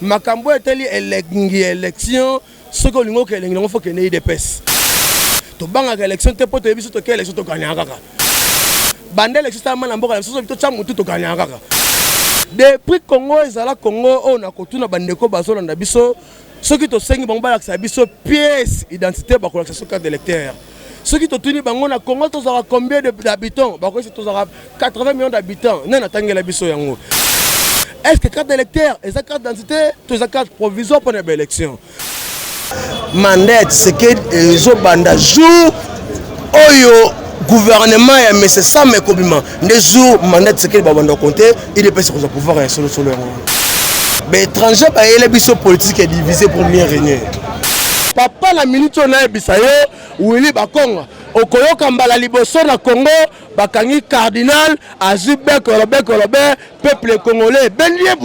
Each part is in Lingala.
makambo eteli élection ce que lingo ke lingo faut que ne IDPS to banga élection te poto ebiso to ke élection to gagner kaka bande élection ta mana mboka so to chamu to gagner kaka depuis Congo ezala Congo on a kotuna bandeko bazolanda biso ceux qui to sengi bango ba la biso pièce identité ba kolaksa so carte d'électeur ceux qui to tuni bango na Congo to zara combien d'habitants ba ko to zara 80 millions d'habitants nana tangela biso yango. Est-ce que carte d'électeur et sa carte d'identité tous sa carte provisoire pour une élection mandat c'est que les banda jour oyo gouvernement et mais c'est ça mais comment les jours mandat c'est que banda compter il est pas sur pouvoir solo mais étranger ba ele biso politique est divisé pour mieux régner papa la minute on a bisayo Willy Bakonga okoyoka mbala liboso na Congo bakangi cardinal azube kolobe peuple congolais benlié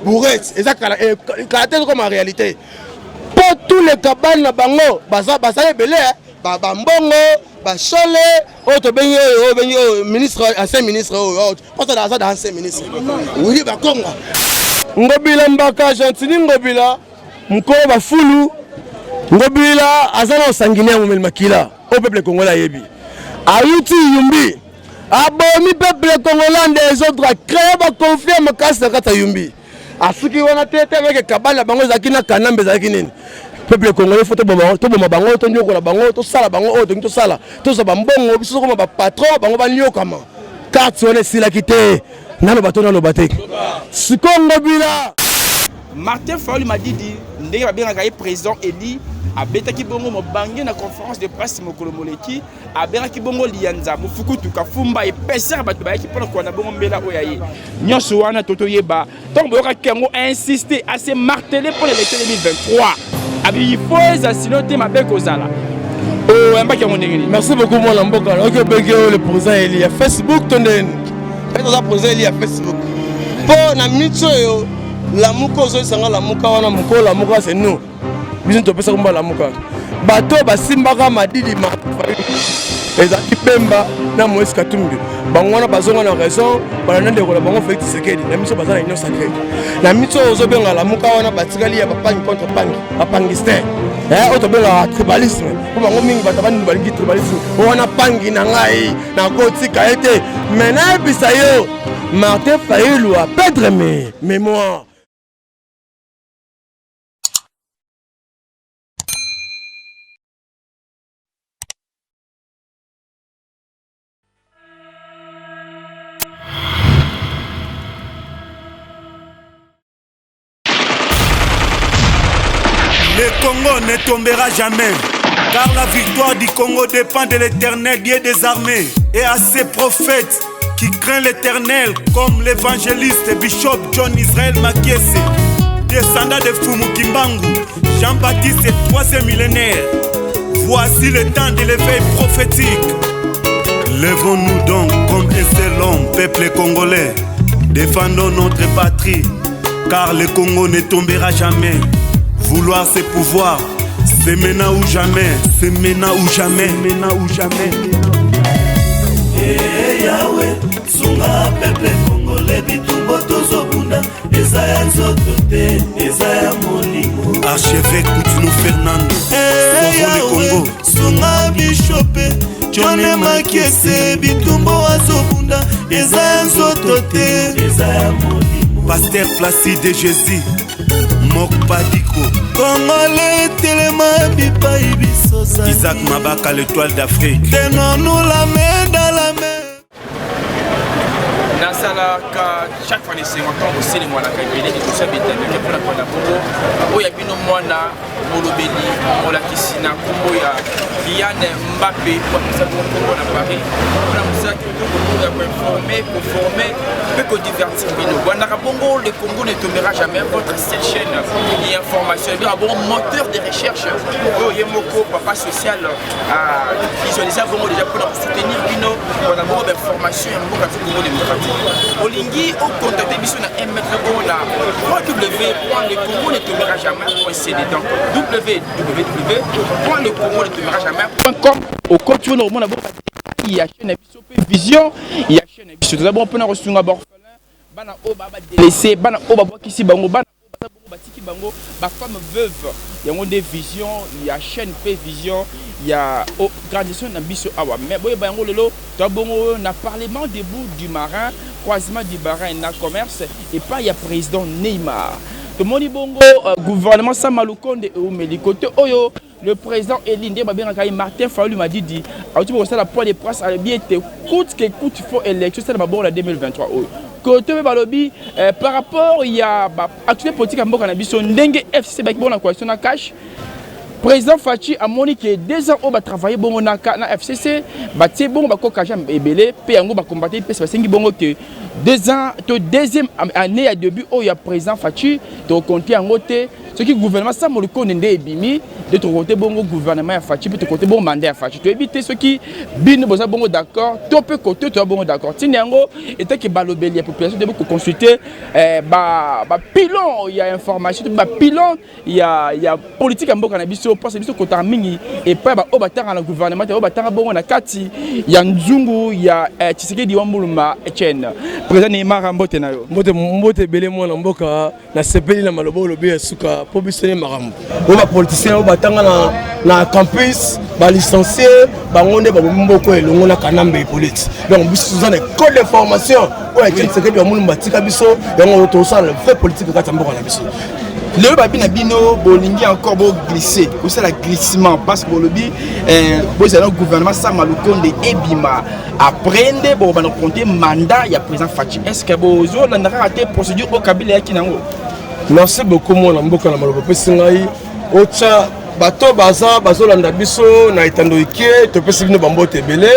bourret et ça caractère comme en réalité pour tous les cabanes na bango basa belé mbongo bachole auto benye ministre ancien ministre pas dans ancien ministre Willy Bakonga ngobila mbaka gentili ngobila mko bafulu ngobila azana osanginia mumel makila au peuple congolais yebi ayuti yumbi abomi peuple congolais des autres a créé ba conflit makasi na kata yumbi asuki wana tete avec kabala bango zakina kanambe zakini peuple congolais faut to boma bango to nyoko la bango to sala bango o to sala to sa bambongo biso ko ba patron bango ba nyokama carte on est sila kité nano bato nano batek sikongo bila Martin Fayulu m'a dit ndenge ba bien ka président Eli abetaki bongo mobangi na conférence de presse mokolo moleki abengaki bongo lianza mofukutu kafumba epesera bato bayaki mpona kolanda bongo mbela oyo aye nyonso wana totoyeba ntango boyokaki yango insister à se marteler pour l'élection 2023 abi il faut ezasino te mabe kozala oyambaki yango ndenge nini. Merci beaucoup mwana mboka oke benge le président Eli ya Facebook tondeni eza président Eli ya Facebook mpo na minute oyo lamuka ozoyisanga lamuka wana mokolo lamuka c'est nous biso topesa komba lamuka bato basimbaka madidi ezaki Bemba na Moïse Katumbi bango wana bazonga na raison bana ndeko na bango Félix Tshisekedi na miso bazana union sacrée na miso ozobenga lamuka wana batikali ya bapangi contre pangi bapangistin otobenga tribalisme po bango mingi bato bani balingi tribalisme wana pangi na ngai na kotika ete mena ebisa yo Martin Fayulu a perdre mes mémoires. Le Congo ne tombera jamais, car la victoire du Congo dépend de l'Éternel, Dieu des armées, et à ses prophètes qui craignent l'Éternel, comme l'évangéliste Bishop John Israel Makiese, descendant de Fumu Kimbangu, Jean-Baptiste et 3e millénaire. Voici le temps de l'éveil prophétique. Lèvons-nous donc comme un seul homme, peuple congolais. Défendons notre patrie, car le Congo ne tombera jamais. Vouloir ses pouvoirs, c'est maintenant ou jamais, c'est maintenant ou jamais, maintenant ou jamais. Eh Yahweh, sunga peuple congolais bitumbo tozobunda, ezaya nzotote, ezaya molimo. Archevêque Koutounou Fernando, eh Yahweh, sunga bishope, John Makiese bitumbo azobunda, ezaya nzotote, ezaya molimo. Pasteur Placide Jésus, Mokpadiko, Congolais telema bipai bisosa. Isaac Mabaka, l'étoile d'Afrique. Tenons-nous la main dans la main. nasalaka chaque fois nesengo ntango oselemwanaka ebele etosa betandeke mpona mpona bongo oyo ya bino mwana molobeli molakisi na nkombo ya Kylian Mbappé apesa bongo nkombo na Paris mpona mosala kitoko ya koinforme koforme mpe kodivertir bino bwandaka bongo le Congo ne tombera jamais votre seule chaîne d'information ebika bongo moteur de recherche oyo ye moko papa social visualisa bongo déjà mpona kosoutenir bino mpona bongo bainformation ya mboka Congo démocratique olingi ocontacte biso na mètre bongo na www.lecongo-ne-tombera-jamais.cd donc www.lecongo-ne-tombera-jamais.com okoki wana omona bongo ya chaîne ya biso mpe vision ya chaîne ya biso toza bongo mpona kosunga baorphelin bana oyo baba délaissé bana oyo babwakisi bango bana oyo baza bongo batiki qui bango ba femme veuve il y a des visions il y a chaîne P vision il y a grandissement d'ambition awa mais boye bango lelo to bongo na parlement debout du marin croisement du marin na commerce et pas il y a président Neymar to moni bongo gouvernement Samalukonde ou melikote oyo le président Elinde Martin Fayulu m'a dit la poids des presse a bien été coûte que coûte il faut élection c'est d'abord la 2023 côté balobi par rapport il y a actuelle politique à Mboka na biso ndenge FCC ba bon en coalition na cash président Fachi a moni que 2 ans au ba travailler bon na FCC ba tie bon ba ko kaja ebele pe yango ba combattre pe c'est bongo que 2 ans to deuxième année à début où il y a président Fachi to compter en côté ce qui gouvernement ça mo le connaît ebimi de ton côté bongo gouvernement a Fachi de côté bon mandat a Fachi to éviter ce qui bin boza bongo d'accord to peut côté to bongo d'accord tinyango était que balobeli la population de beaucoup consulter ba pilon il y a information ba pilon il y a politique à Mboka na biso parce que biso kota mingi et pas ba obatanga na gouvernement te obatanga bongo na kati ya nzungu ya Tshisekedi wa Mulumba Etienne président Neymar mbote na yo mbote belé mo na mboka na sepeli na malobo lobi suka po biso ne marambo o ba politicien o batanga na campus ba licencié bango nde ba mboko elongo na kanambe police donc biso za na code de formation o ya Tshisekedi wa Mulumba tika biso yango to ça le fait politique ka tamboka na biso. Le babina bino bolingi encore beau glisser c'est la glissement parce que bolobi le gouvernement Samalukonde ebima apprendre bon ba compter mandat ya président Fachi est-ce que bozo la raté procédure au Kabila ya kinango. Merci beaucoup mon mboka na malobo pesingai ocha bato bazo landa biso na itando ike to pesi bino bambote belé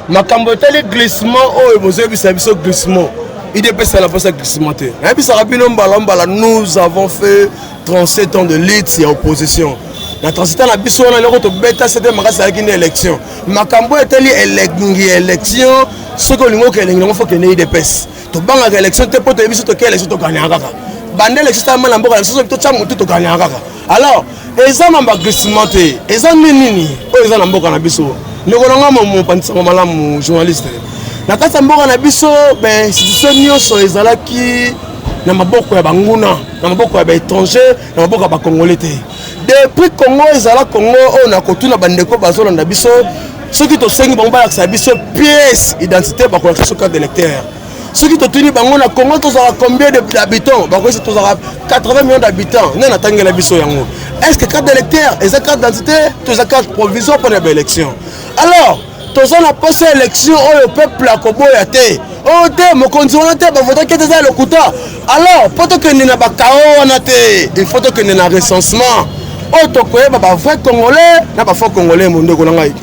makambo tali glissement o bozo bisa biso glissement. Il est la poste glissement. Nous avons fait 37 ans de lutte et opposition. Dans 37 ans, nous avons une élection. Makambo est élection. Ce que nous avons fait, c'est une élection. Tu as une élection, tu as une élection, tu as une élection. Alors, les gens ont glissement. Les gens ont journaliste. Na kati mboka na biso ben institution nyonso ezalaki na maboko ya banguna na maboko ya étranger na maboko ya congolais te depuis Congo ezala Congo on a kotuna bandeko bazolanda biso soki to sengi bango balakisa biso pièce identité ba kolakisa carte d'électeur soki to tuni bango na Congo tozala combien d'habitants ba kolakisa tozala 80 millions d'habitants nena tangela biso yango est-ce que carte d'électeur eza carte d'identité to carte provisoire pour les élections alors tous on a passé l'élection au peuple à Koboya te oh te mo konzona te ba voter que ça le kuta alors poto que na ba kao na te il faut que na recensement oh to ko ba vrai congolais na ba faux congolais mo ndeko na ngai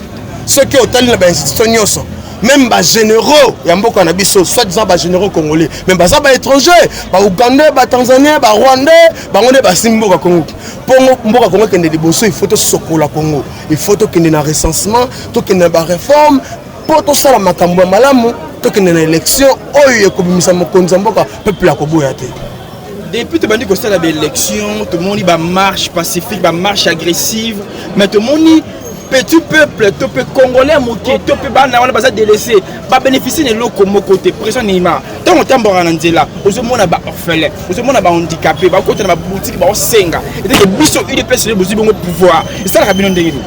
ceux qui otali na ba institution nyonso même ba généraux ya mboka na biso soit disant ba généraux congolais même ba étrangers ba ougandais ba tanzaniens ba rwandais ba ngone ba simboka Congo pour mboka Congo kende liboso il faut to sokola Congo il faut to kende na recensement to kende ba réforme pour to sala makambo malamu to kende na élection oyo ekobimisa mokonzi mboka peuple ya koboya te. Depuis que tu as une élection, tout le monde va marche pacifique, va marche agressive, mais tout le monde petit peuple, tout peu congolais moqué, tout peu bana on a délaissé, pas bénéficier de l'eau comme côté pression Neymar. Tant on t'embarque en Anzela, aux hommes on a orphelin, aux hommes on a handicapé, bah côté na boutique, bah on senga. Et donc biso UDPS le besoin de pouvoir. Et ça la cabine de nous.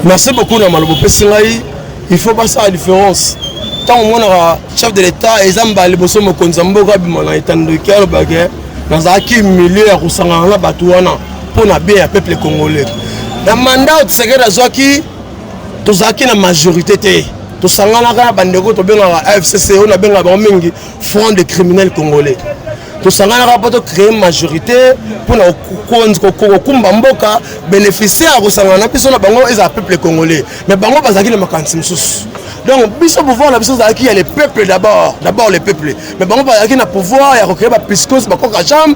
Merci beaucoup na malobo pesingai. Il faut pas ça la différence. Tant on a chef de l'État et zamba le bosso mokonza mboka bimana etando kelo bagé. Dans un milieu à Roussangana Batouana pour na bien peuple congolais. Le mandat de Tshisekedi azwaki tozaki na majorité te tosangana ka bandeko to benga FCC on a benga ba mingi front de criminels congolais tosangana ka poto créer majorité pour na kumba mboka bénéficier à Roussangana biso na bango eza peuple congolais mais bango bazaki na makanisi mususu donc biso pouvoir la biso zaki il y a les peuples d'abord les peuples mais bango bazaki na pouvoir ya créer ba piscos ba koka jam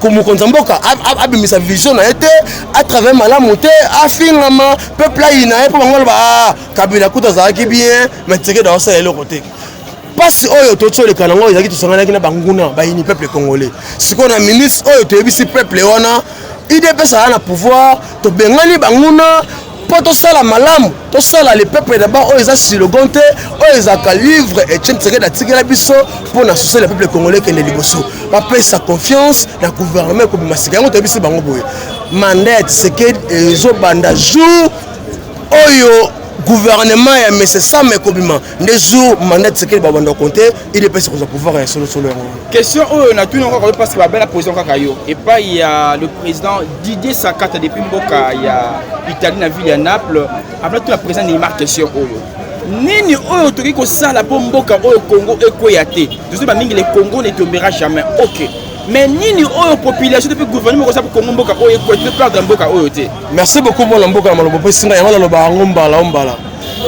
comme konzamboka abimisa vision na été à travers malamu te afingama peuple ina pour bango ba kabila kuta zaki bien mais teke dans ça le côté parce oyo to tso le kanango zaki to sangana na banguna ba ini peuple congolais siko na ministre oyo to ebisi peuple wana IDPS a na pouvoir to bengani banguna pour tout ça la malam, tout ça là les peuples d'abord ils ont sur le compte, ils ont qu'à livre et Etienne Tshisekedi a tiré la biso pour associer le peuple congolais qui est liboso. Pas payer sa confiance dans le gouvernement comme Masika. On t'a vu c'est bango boy. Mandat Tshisekedi ils ont banda jour oyo gouvernement et mais c'est ça mais comment les jours mandat Tshisekedi ba banda compter il est passé pour pouvoir un solo. Question on a tout encore parce que la belle position kakayo et pas il y a le président Didier Sakata depuis Mboka il y a Italie na ville à Naples après tout la président Neymar question oyo nini oyo toki ko sala po Mboka oyo Congo ekoyate je sais pas mingi le Congo ne tombera jamais OK mais nini oyo population depuis gouvernement ko sa pour Congo Mboka oyo ekoyate perdre Mboka oyo te. Merci beaucoup mon Mboka na malobo singa yango lo ba ngombala ombala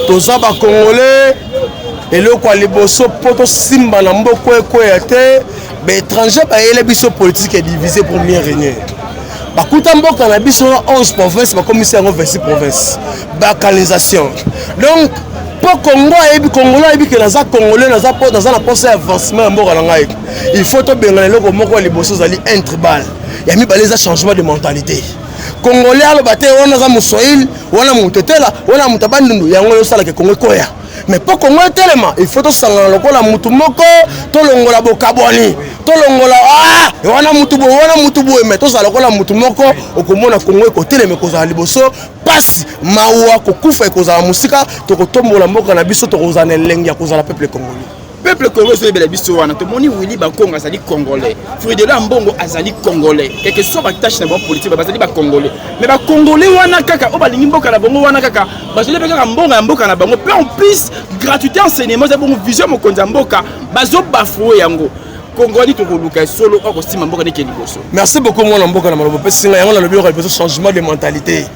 toza ba congolais eloko liboso poto simba na mboko ekoyate ba étranger ba ele biso politique est divisé pour mieux régner. Bakuta mboka na biso 11 provinces ba commissaire en 26 provinces. Ba canalisation. Donc pour Congo et Congolais et que naza congolais naza pas dans un procès avancement mboka na ngai. Il faut to benga eloko moko liboso zali intribal. Ya mi baleza changement de mentalité. Congolais alo bate wana za muswahili wana mutetela wana mutabandundu yango yo sala ke Congo koya. Mais pour Congo tellement il faut to sangana lokola mutu moko to longola bokabwani to longola wana mutu bo mais to sala lokola mutu moko okomona Congo ko telema ko za liboso pasi mawa ko kufa ko za musika to ko tombola mboka na biso to ko za nelengi ko za la peuple congolais. Peuple congolais c'est bel biso wana to moni Willy Bakongo azali congolais Fridolin Mbongo azali congolais quelque soit ba tâche na bon politique bazali ba congolais mais ba congolais wana kaka o balingi mboka na bongo wana kaka bazali kaka mbongo ya mboka na bango peu en plus gratuité enseignement za bon vision mokonza mboka bazo bafoué yango Congolais to koluka solo o ko sima mboka ne keliboso. Merci beaucoup mon mboka na malobo pesinga yango na lobi ko besoin changement de mentalité.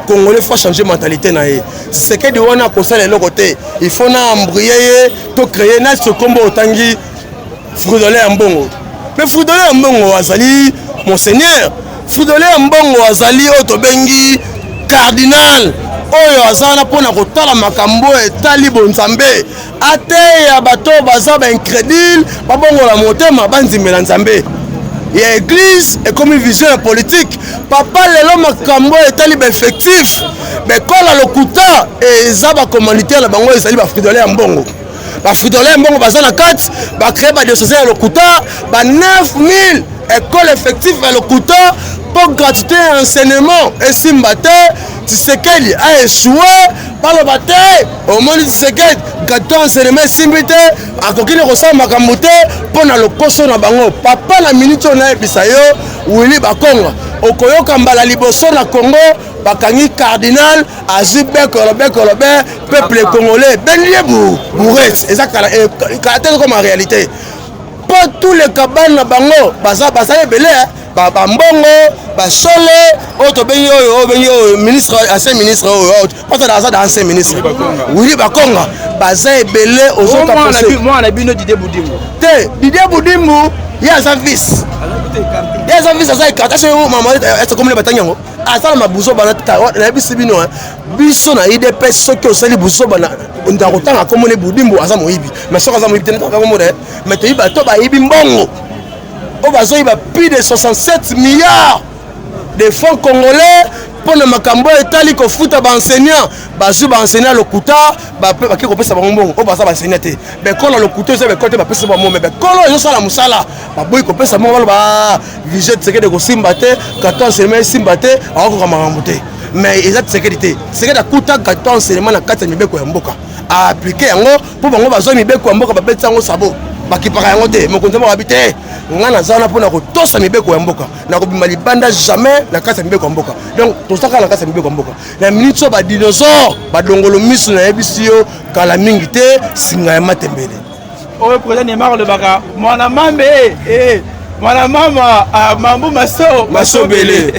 Congolais faut changer mentalité na ye. C'est que de wana ko sala le côté il faut na embrouiller to créer na ce combo otangi Fridolin Mbongo. Mais Fridolin Mbongo azali monseigneur. Fridolin Mbongo azali otobengi cardinal. Oyo azana pona kotala makambo etali bonzambe ate ya bato baza ba incrédule babongo la motema banzimela nzambe ya église et comme vision politique papa lelo makambo etali ba effectif mais kola lokuta eza ba commanditaire la bango ezali ba Fridolin Mbongo ba Fridolin Mbongo baza na 4 ba créer ba diocèse ya lokuta ba 9000 école effectif à lokuta pour gratuité enseignement et simbate Tshisekedi a échoué par le bataille au monde Tshisekedi gratuité enseignement et simbate a kokine kosa makambote pour na lokoso na bango papa la minute on a bisayo Willy Bakongo okoyoka mbala liboso na Congo bakangi cardinal azibé kolobé peuple congolais benlié bourret exactement caractère comme en réalité pas tous les cabanes na bango baza belé ba mbongo ba sole auto benyo ministre ancien ministre pas dans ancien ministre Willy Bakongo baza belé aux moi na bino Didier Boudimou ya sa fils ça carte chez maman est comme le batanyango asala mabuzo bana na bisibino biso na IDP soki osali buzo bana ndakotanga comme le Boudimou asa moyibi mais soki asa moyibi tena comme modèle mais to iba to ba yibi mbongo o bazo iba plus de 67 milliards de francs congolais pour na makambo etali ko futa ba enseignant bazu ba enseignant lokuta ba ki ko pesa ba mbongo o baza ba enseignant te mais kola lokuta ze be côté ba pesa ba mo mais kolo yo sala musala ba boy ko pesa mo ba vision tseke de ko simbate 14 semaines simbate ako ko makambote mais exact sécurité c'est que da kuta 14 semaines na 4 mibeko ya mboka a appliquer yango pour bango bazo mibeko ya mboka ba betsango sabo bakipaka yango te mokonzi mo habité ngana zana pona ko tosa mibeko ya mboka na ko bima libanda jamais na kasa mibeko ya mboka donc tosaka na kasa mibeko ya mboka na minute so ba dinosaure ba dongolo misu na ebisio kala mingi te singa ya matembele o président Neymar le baka mwana mambe mwana mama mambo maso belé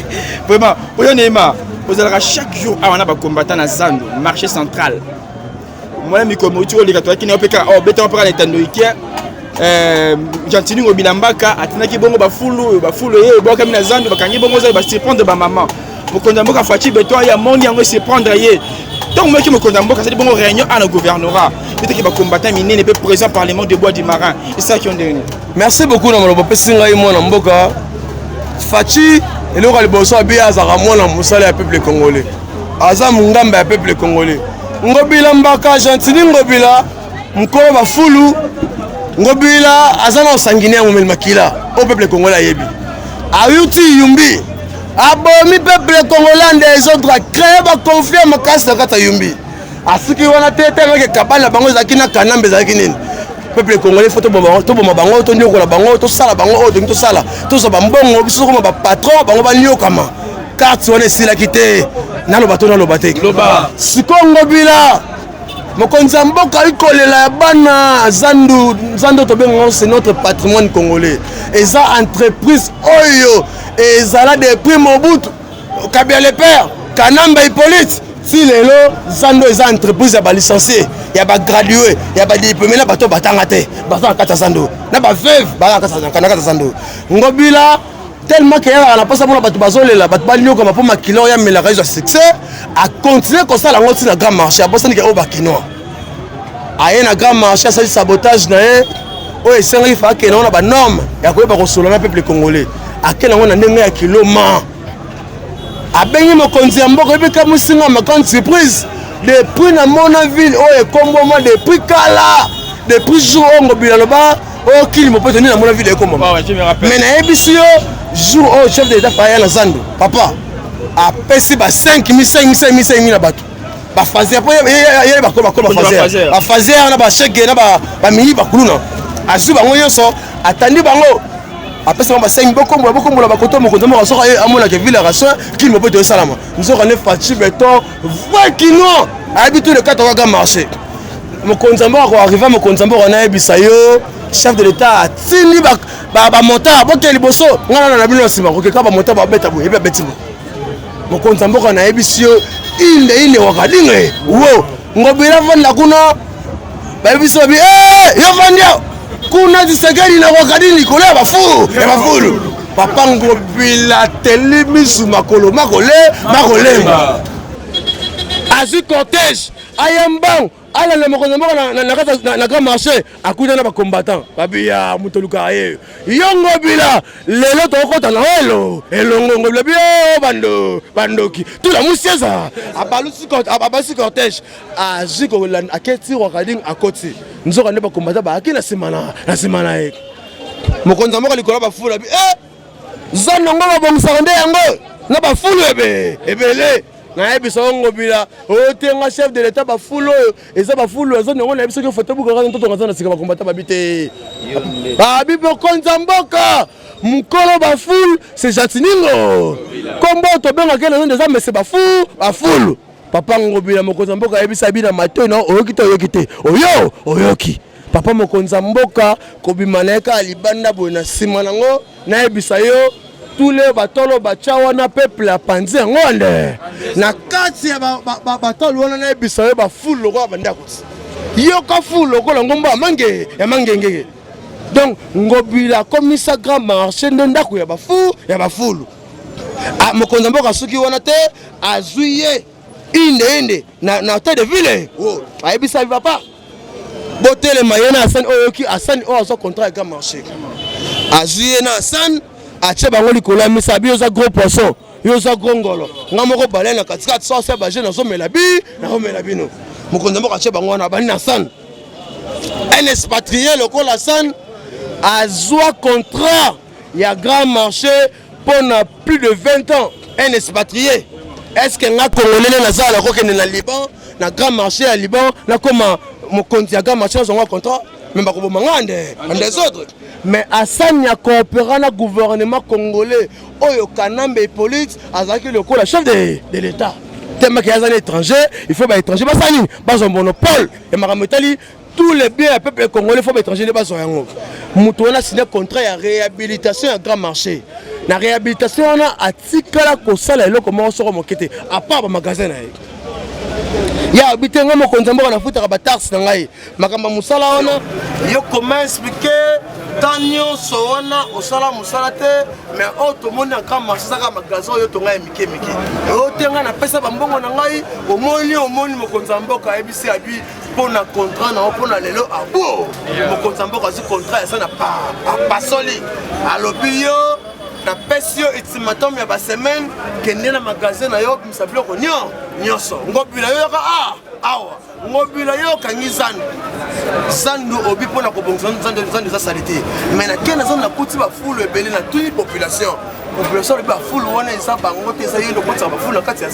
vraiment oyo Neymar vous allez chaque jour on a ba combattant na Zando marché central moi mi comme tu oli katwa kini opeka o beta opeka na tando ikia Gentini Ngobilambaka atinaki bongo bafulu ye boka mina Zando bakangi bongo za ba surprendre ba maman mokonda mboka Fachi beto ya moni yango surprendre ye donc moi qui mokonda mboka c'est bongo réunion à la gouvernorat peut-être que ba combattant minene peut présent parlement de bois du marin et ça qui ont dernier. Merci beaucoup na maloba pesinga imo na mboka Fachi eloko liboso abia za ramona musala ya peuple congolais aza mungamba ya peuple congolais. Ngobila mbaka Gentili Ngobila mukolo bafulu Ngobila aza na sanguinaire momel makila au peuple congolais yebi. Ayuti Yumbi abomi peuple congolais des autres créer ba conflit makasi na kata Yumbi. Asiki wana tete ngeke kabala bango zakina kanambe zakini. Peuple congolais faut to bomba bango to nyokola bango to sala bango o to sala to so ba mbongo biso ko ba patron bango ba nyokama. Carte on est sila kité na lo bato na lo baté. Siko Ngobila mokonza mboka ikolela bana Zando to bengo c'est notre patrimoine congolais. Eza entreprise oyo ezala depuis Mobutu Kabila le père Kanamba Hippolyte si lelo Zando eza entreprise ya ba licencié ya ba gradué ya ba diplômé na bato batanga te bato akata Zando na ba veuve ba kata Zando. Ngobila tellement que ya na pasa mona bato bazolela bato banyoka mapo makilo ya melaka ya succès a continuer comme ça la ngoti na grand marché a bossa ni ke o bakino aye na grand marché ça sabotage na ye o esengi fa ke na ba norme ya ko ba kosolo na peuple congolais akela ngona ndenge ya kilo ma abengi mokonzi ya mboka ebika musinga ma grande surprise depuis na mona ville o ekombo ma depuis kala depuis jour Ngobila loba o kili mo peut na mona ville ekombo mais na ebisio jour au chef de l'État Faya na Zando papa a pesi ba 5 na bato ba fazer po ye ba fazer ba fazer na ba chèque na ba mini ba kuluna azu bango nyonso atandi bango a pesi ba 5 bokombo la ba koto mo konzo mo soka amona ke ville rason qui me peut te salama nous on est fatigué béton vrai kino habitué le 4 ga marché mo konzambo ko arriver mo konzambo na ebisa yo chef de l'État a tini ba monta boke liboso ngana na bino sima ko ka ba monta ba beta bo ebe betimo mo konza mboka na ebisio inde wakadinge wo Ngobila vanda kuna ba ebiso bi yo vandia kuna disegeri na wakadini kola ba fulu papa Ngobila telemisu makolo makolenga azu cortège ayambang ala le mokonzo na grand marché akuta na ba combattant babia mutoluka ye Ngobila lelo to kota na elongo Ngobila bio bandoki tout la musieza abasi cortège aziko la aketi wakading akoti nzoka ne ba combattant ba akina simana ye mokonzo moko likola ba fula bi zono ngoma bongisa nde yango na ba fulu ebele na ebisa Ngobila otenga chef de l'État ba fulo eza ba fulo ezone ngona ebisa ke photo buka kana toto ngazana sika ba kombata babite bibo konza mboka mukolo ba fulu c'est Jatiningo kombo to benga kele nde za mese ba fulu papa Ngobila mokonza mboka ebisa bina mato na oyokite oyoki papa mokonza mboka kobimaneka libanda bona sima nango na ebisa yo tous les batolo bachawa na peuple a panzi ngonde na kati ya batolo wana na bisayo ba full logo banda kuti yo ka full logo la ngomba mangenge donc Ngobila komisa grand marché ndako ya ba full mokonza mboka suki wana te azuye inde na hôtel de ville ayebisa papa botele mayena Asani o azo contrat grand marché azuye na Asani ache bango likola misabi yoza gros poisson yoza gros ngolo ngamoko balena katikati sauce ba jeune azomela bino mokonza moko ache bango na bani na San un expatrié lokola San azwa contrat ya grand marché pendant plus de 20 ans un expatrié est-ce que nga congolais na zala ko kene na Liban na grand marché à Liban na koma mokonzi ya grand marché zonga contrat même ba ko bomangande des autres. Mais Assani a coopéré avec le gouvernement congolais. Oyo Kanamba Hippolyte azaki le chef de l'État. Tellement qu'il y a des étrangers, il faut des étrangers. Basani, bas un monopole. Et Marametali, tous les biens du peuple congolais, il faut des étrangers. Moutouana signé un contrat de réhabilitation à grand marché. La réhabilitation, on a atikala kosala elo comment on sort mon kete. À part le magasin. Ya habité nga mokonza mboka na futa ba taxe na ngai makamba musala wana yo comment expliquer tanyo so wana osala musala te mais auto moni aka masaka magasin yo to ngai mike o tenga na pesa ba mbongo na ngai omoni mokonza mboka ebisi abi pona contrat na pona lelo abo mokonza mboka zi contrat ça na pas soli alobi yo na pesio ultimatum ya ba semaine kende na magasin na yo misabilo konyo nyonso ngobila yo ka awa ngobila yo kangi zandu obi pona ko bonzo zandu za salité mais na kena zone na kuti ba foule ebele na toute population ba foule wana isa bango te sa yendo kotsa ba foule kati ya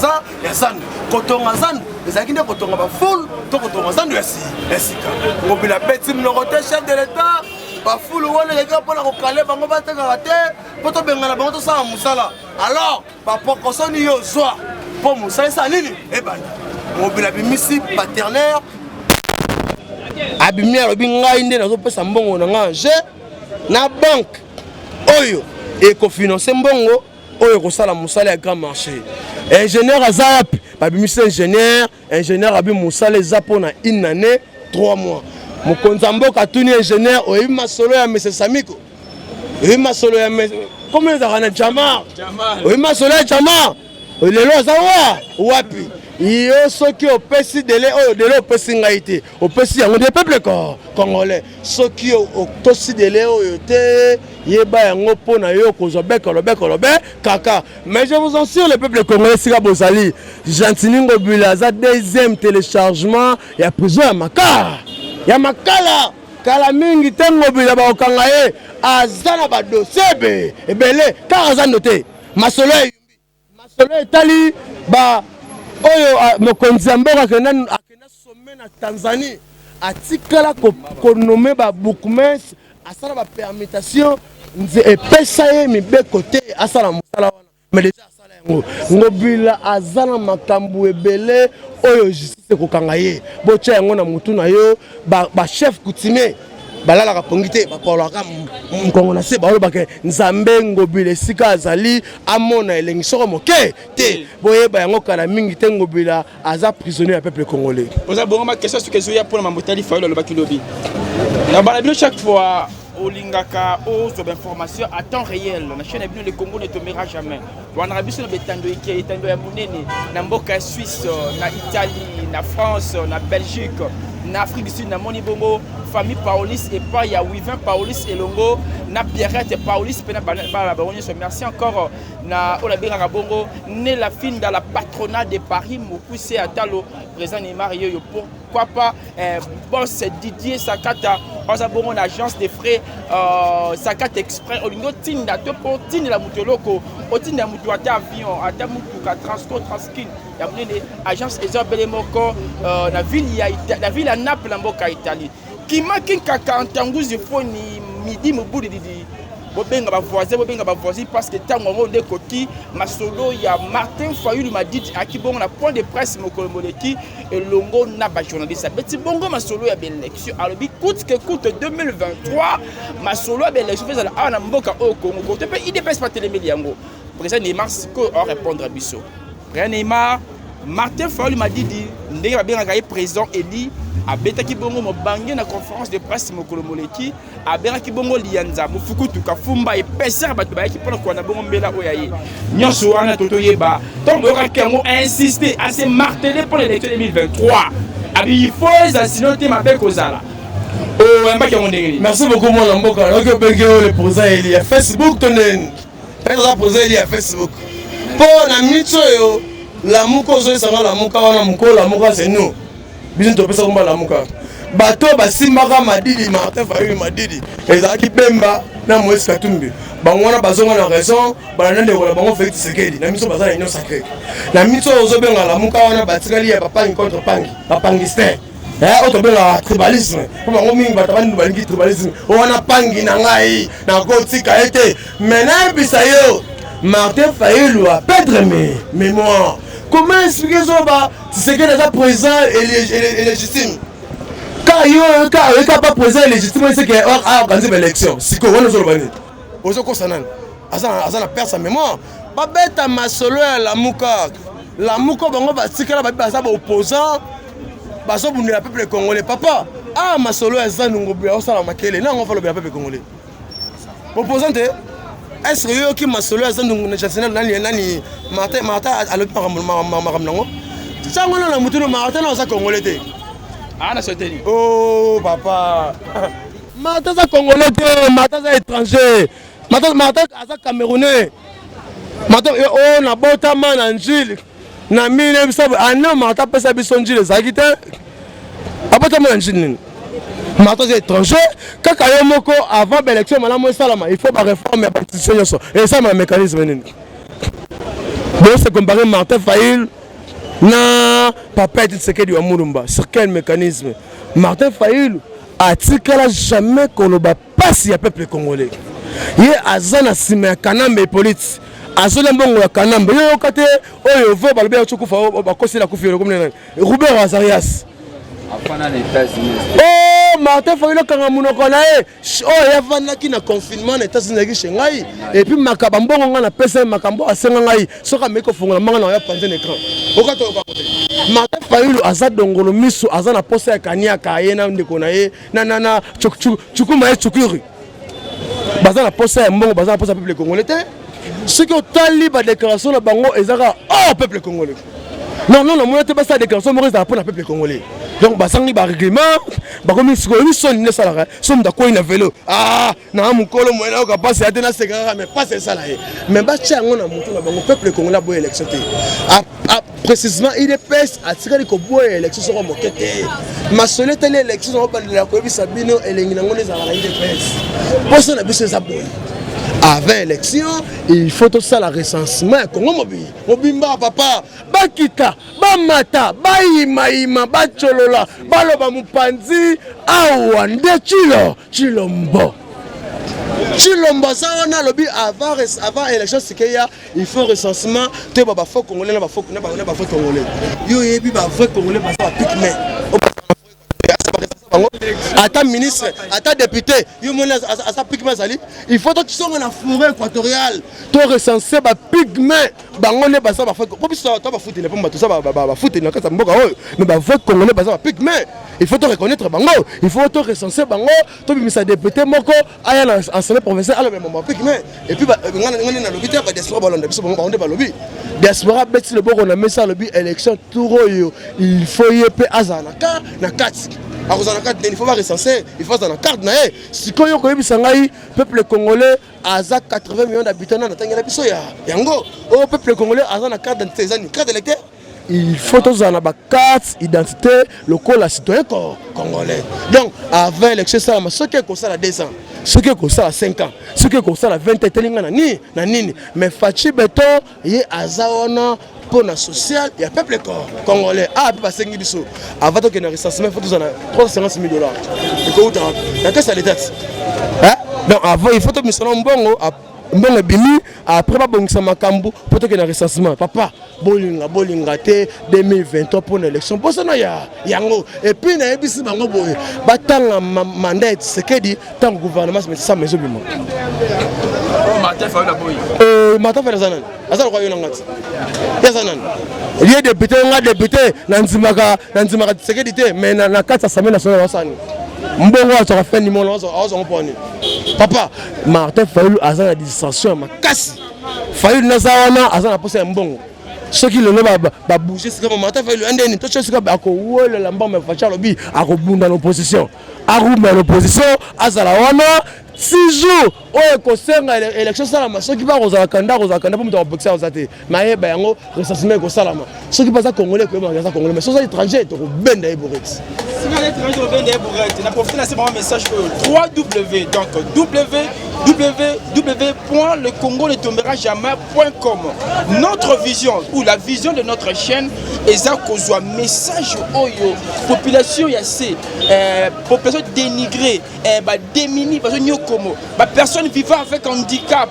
zandu kotonga zandu ezaki nde kotonga ba foule to kotonga zandu ya sika ngobila beti mnokote chef de l'état ba foule wana les gars pona ko kale bango bataka te poto bengana bango to sa musala alors ba pokosoni yo zwa po musala sa nini ebana ngobila bimisi paternaire abimi alobi ngai nde nazopesa mbongo na nga je na banque oyo ekofinanse mbongo oyo kosala musala ya grand marché ingénieur aza wapi babimisi ingénieur abi musala eza mpona une année 3 mois mokonzi mboka atuni ingénieur oyebi masolo ya mese samiko oyebi masolo ya mese komo ezalaka na jamar oyebi masolo ya jamar lelo aza wapi yo soki opesi dele oyo dele opesi ngai te opesi yango de peuple congolais soki otosi dele oyo te yeba yango mpona yo kozwa bekolobe kaka mais je vous assure le peuple congolais sika bozali Gentili Ngobila aza deuxième téléchargement ya prison ya makala kala mingi te Ngobila baokanga ye aza na badossier ebele kaka aza note masolo etali ba oyo mokonzi ya mboka akenda sommet na Tanzanie atikala konome ba bookmestre asala ba permutation nze epesa ye mibeko te asala musala wana mais déjà asala yango Ngobila aza na makambo ebele oyo justice kokanga ye botia yango na mutu na yo ba chef coutumier balalaka pongi te bakolaka mkongo na se balobaka nzambe Ngobila esika azali amona elengi soko moke te boyeba yango kala mingi te Ngobila aza prisonnier ya peuple congolais. Oza bongo ma question sur kezoya pour Mambotali Fayulu lobaki lobi na balabino chaque fois olingaka aux informations à temps réel na chaîne ebino le Congo ne tombera jamais wana biso na betando ya munene na mboka Suisse na Italie na France na Belgique na Afrique du Sud na moni bongo famille Paulis et pas ya Wivin Paulis elongo na Pierrette Paulis pena bala baronye so merci encore na olabira bongo né la fille dans la patronat de Paris Mokuse Atalo président Neymar yo pourquoi pas boss Didier Sakata oza bongo na agence de frais Sakata Express olingo tinda to pour tinda la mutoloko otinda mutu ata avion ata mutuka transco transkin ya munene agence ezobele moko na ville ya Naples na mboka Italie Kimaki kaka ntanguzi foni midi mobudi didi bobenga ba voisin parce que tango ngonde koti masolo ya Martin Fayulu Madidi akibongo na point de presse mokolomoleki elongo na ba journaliste beti bongo masolo ya élection alobi coûte que coûte 2023 masolo ya élection fezala ana mboka o Congo côté pe IDPS pas télémédia yango président Neymar ko répondre à biso Neymar Martin Fayulu Madidi ndenge ba benga président Eli abetaki bongo mobange na conférence de presse mokolomoleki aberaki bongo lianza mufukutu kafumba epesera bato bayaki pona kwa na bongo mbela oyaye nyonso wana toto yeba donc yoka kengo insister à se marteler pour l'élection 2023 abi il faut sinon te mabe kozala mbaki yango ndenge merci beaucoup mon mboka donc benge le président Eli ya Facebook tonen président président Eli ya Facebook po na micho yo la muko zo sanga la muka wana muko la muka c'est nous biso topesa komba la muka bato basimbaka Madidi Martin Fayulu Madidi ezalaki Bemba na Moïse Katumbi bango wana bazonga na raison banande kola bango Félix Tshisekedi na miso bazala union sacrée na miso ozobenga la muka wana batikali ya papangi contre pangistin otobenga tribalisme po bango mingi bato bandu balingi tribalisme wana pangi na ngai na kotika ete mena bisa yo Martin Fayulu a perdre mémoire. Comment expliquer ça? C'est que déjà président est légitime. Car il n'est pas président légitime, c'est qu'il a organisé l'élection. C'est quoi nous allons venir? Aux autres concernants, Azana perd sa mémoire. Babeta masolo la muka bango batika la baza opposant bazo bunde la peuple congolais papa. Ah masolo Azana Ngobila osala makele na on va le peuple congolais. Opposante est-ce que yo ki masolo Azana nani Martin a le maram nango. Sango na mutu no Martin na za congolais te. Ah na soteni. Oh papa. Martin za congolais te, Martin za étranger. Martin aza camerounais. Martin on a botama na njili. na mine bisabu ana Martin pesa bisonji les agita abata mo njini Martin est étranger kaka yo moko avant l'élection malamu salama il faut ba réforme ya constitution et ça ma mécanisme nini bon c'est comparer Martin Fayulu na Papa Tshisekedi wa Mulumba sur quel mécanisme Martin Fayulu a-t-il jamais koloba passe ya peuple congolais ye azana sima kanambe politique azole mbongo ya kanambe yo kate oyo vo balobi ya chukufa bakosi la kufi comme nene Robert Azarias afana les États-Unis oh Martin Fayulu kanga munoko na e oh ya vanaki na confinement na États-Unis ki shengai et puis makaba mbongo nga na pesa makambo asenga ngai soka meko fongola manga na ya panze na écran okato ba kote Martin Fayulu aza dongolo misu aza na posa ya kania ka ye na ndeko na ye na chukuma ye chukuri baza na posa ya mbongo baza na posa peuple congolais te ce que tali ba déclaration na bango ezaka oh peuple congolais non moi te basa déclaration mo za pour le peuple congolais donc basangi ba règlement ba komi siko ni son ne sala som da ko ina vélo na mukolo mo na ka passer atena sekara mais pas ça là mais ba tchango na mutu na bango peuple congolais bo élection te précisément il est pèse à tikali ko bo élection soko mokete masole tele élection no ba la ko bisa bino elengi na ngone za la il est pèse poso na biso za boy avant élection, il faut tout ça la recensement. Congo mobimba papa, bakita, bamata, baima, bacholola, baloba mupanzi, awande chilombo. Chilombo ça on a lobby avant élection c'est qu'il y a il faut recensement te baba fo congolais na ba fo congolais. Yo yebi ba fo congolais ba ça pigme. Ata ministre, ata député, il faut que tu sois dans la forêt équatoriale. Tu recenser les pygmées. Il faut te reconnaître. Il faut te recenser. Tu as député, enseigné professeur, et puis diaspora beti le bon on a mis ça le but élection tout il faut y pe azanaka na kati azana kati il faut pas recenser il faut azana carte na si ko yo ko yebisa ngai peuple congolais aza 80 millions d'habitants na tangela biso ya yango au peuple congolais azana carte d'identité ni carte d'électeur il faut tous en avoir carte identité local la citoyen congolais donc avant l'élection ça ce qui est comme ça la 2 ans ce qui est comme ça à 5 ans, ce qui est comme ça à 20 ans, mais Fachi Beton, il y a Azawana pour la sociale, il y a peuple congolais. Ah, puis passer une biso. Avant que nous recensement, il faut tous en 350 000 $. Il y a que ça les têtes. Donc avant, il faut que nous soyons bons. Bon bimi après pas bon ça makambu pour que na recensement papa bolinga te 2023 pour l'élection pour ça ya yango et puis na ebisi bango boye batanga mandat Tshisekedi tant gouvernement mais ça maison bimo Martin Fayulu boye Martin Fayulu zanan azal ko yona ngati yazanan il est député na nzimaka Tshisekedi te mais na kata Assemblée nationale wasani mbongo azo fait ni mon azo componi papa Martin Fayulu aza na distraction makasi Fayulu nazawana aza na posa ya mbongo soki le ba bouger c'est comme Martin Fayulu ndeni to chose ka ko wole la mbamba facha lobi akobunda l'opposition aruma l'opposition azala wana 6 jours oyo kosenga élection salama soki ba kozala kanda pour muto boxer ozate maye ba yango recensement ko salama soki pas congolais ko ba congolais mais soki étranger to ko benda e bourret si na étranger ko benda e bourret na profiter na c'est mon message que 3W donc www.lecongoletombera-jamais.com notre vision ou la vision de notre chaîne est à cause un message oyo population ya c'est population dénigrée démunie comme personnes vivant avec handicap,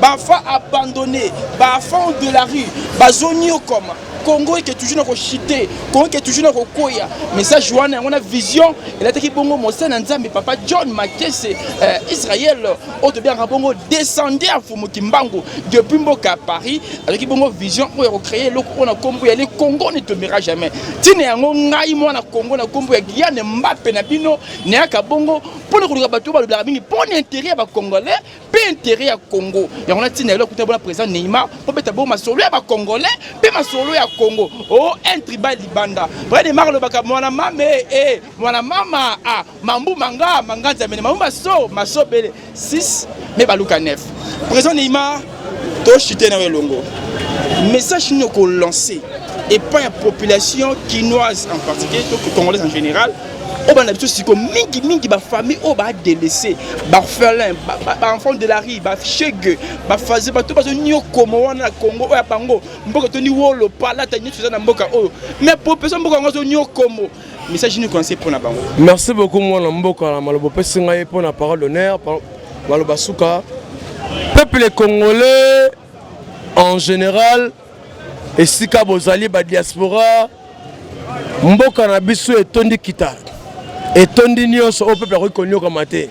enfants abandonnés, enfants de la rue, zonio comme Congo qui est toujours dans chité, Congo qui est toujours dans koya. Mais ça on a vision et là qui bongo Mose Nzambe papa John Makese Israël autre bien bongo descendre à Fumukimbango depuis Mboka Paris avec qui bongo vision pour créer le Congo et le Congo ne tombera jamais. Tine yango ngai mwana Congo na Congo ya Guyane Mbappé na bino ne ka bongo pour le kuluka bato ba le mingi pour intérêt ya ba congolais, pe intérêt ya Congo. Ya on a tine le kuta bona président Neymar pour beta bo masolo ya ba congolais, pe masolo ya Congo. Oh, un tribal libanda. Près de Marlo Baka, mwana mama, mambu manga, zamene, mambu maso bele, 6, mais baluka 9. Président Neymar, to chité na longo. Message nous qu'on lancé. et pas la population quinoise en particulier, congolaise en général. On a des choses comme mingi ba famille on va délaisser ba orphelin ba enfant de la rue ba chègue ba fazer ba tout parce que nyo comme wana Congo ya bango mboka to ni wolo pala ta nyo na mboka o mais pour personne mboka ngo nyo comme message nous connaissez pour na bango. Merci beaucoup moi na mboka na malobo pesi ngai pour la parole d'honneur maloba suka peuple congolais en général et sika bozali ba diaspora mboka na biso etondi kita et tondi nyonso au peuple reconnu comme maté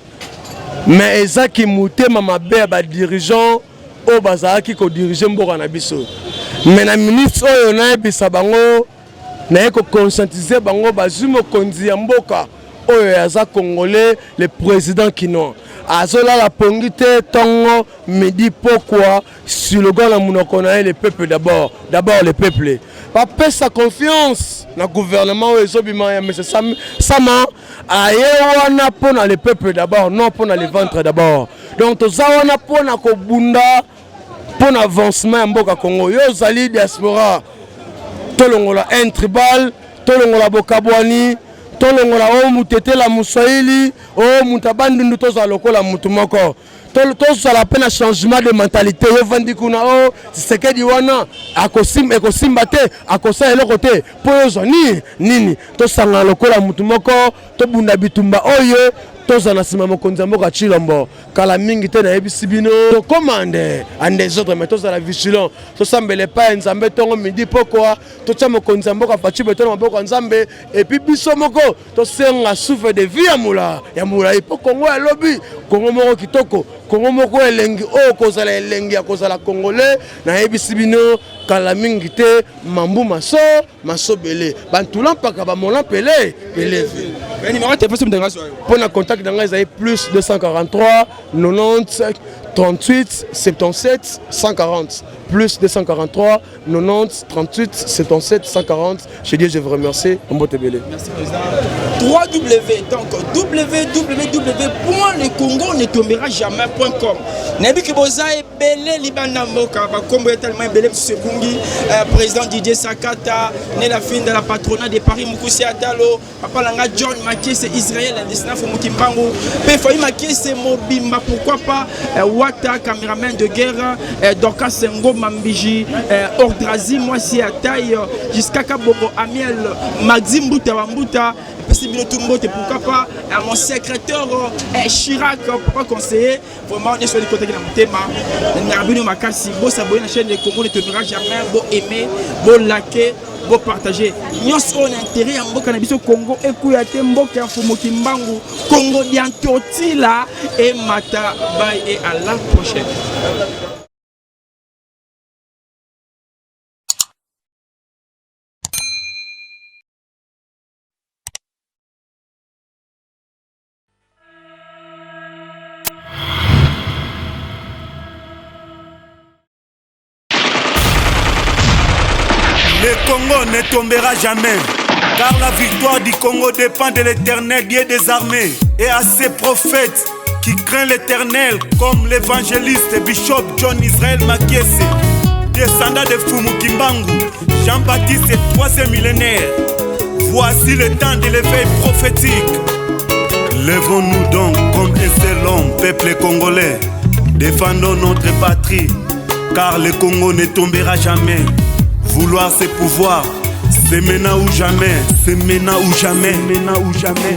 mais ezaki mutema mabe ba dirigeant au bazaki ko diriger mboka na biso mais na ministre oyo na bisa bango na ko conscientiser bango bazumo konzi ya mboka oyo yaza congolais le président kino azola la pongité tongo midi pourquoi sur le gars la monoko na le peuple d'abord le peuple pas sa confiance na gouvernement ezobima ya monsieur Sama ayewana pona le peuple d'abord non pona le ventre d'abord donc tozawana pona ko bunda pona avancement ya mboka Congo yo zali diaspora tolongola un tribal tolongola bokabwani tolongola o mutete la muswahili o mutabandundu toza lokola mutu moko tozala pe na changement de mentalité yo vandi kuna o Tshisekedi wana akosimba te akosa eloko te po yo nini tosanga lokola mutu moko tobunda bitumba oyo toza na sima mokonzi ya mboka Chilombo kala mingi te na yebisi bino to commande en des autres mais toza la vigilant to sambele pa nzambe tongo midi pourquoi to tsa mokonzi ya mboka Fachi beto na mboka nzambe et puis biso moko to senga souffle de vie ya mula ipo Kongo ya lobi Kongo moko kitoko Kongo moko elengi o kozala elengi ya kozala congolais na yebisi bino kala mingi te mambu maso belé bantulan paka ba molan pelé numéro téléphone pour na contact dans les plus 243 90 38 77 140 plus 243 90 38 77 140. Je dis je vous remercie. Merci président. 3W donc www.lecongonetombera-jamais.com. Nabi Kiboza est belé libana moka ba kombo est tellement belé Sekungi président Didier Sakata né la fin de la patronat de Paris Mukusi Atalo papa langa John Makese Israël le 19 Mukimbangu pe Fayi Makese Mobimba pourquoi pas Wata caméraman de guerre Doka Sengo Mambiji Ordrazi Mwasi Ataï jusqu'à Kaboko Amiel Maxime Mbuta pourquoi pas mon secrétaire Chirac pourquoi conseiller vraiment on est sur le côté de la thème Nabino Makasi beau s'abonner à la chaîne de Congo ne tombera jamais beau aimer beau liker beau partager nous on intérêt à mboka na biso Congo et kuyate mboka ya Fumoki Mbangu Congo bientôt là et mata bye et à la prochaine. Le Congo ne tombera jamais, car la victoire du Congo dépend de l'Éternel, Dieu des armées, et à ses prophètes qui craignent l'Éternel, comme l'évangéliste Bishop John Israël Makiese, descendant de Fumoki Mbangu, Jean-Baptiste, 3e millénaire. Voici le temps de l'éveil prophétique. Lèvons-nous donc comme un seul homme, peuple congolais, défendons notre patrie, car le Congo ne tombera jamais. Vouloir c'est pouvoir, c'est maintenant ou jamais, c'est maintenant ou jamais, maintenant ou jamais.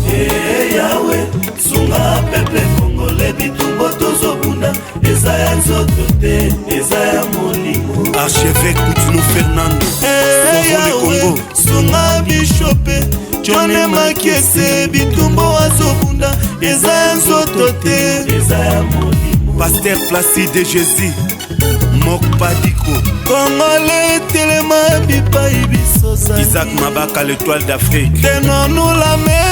Eh Yahweh, sunga peuple congolais bitumbo tozobunda, ezaya nzoto te, ezaya molimo. Archevêque Koutounou Fernando, eh Yahweh, sunga bishope, John Makiese bitumbo azobunda, ezaya nzoto te, ezaya molimo. Pasteur Placide Jésus. Mokpadiko Congolais telema bipai bisosa Isaac Mabaka l'étoile d'Afrique Tenons-nous la main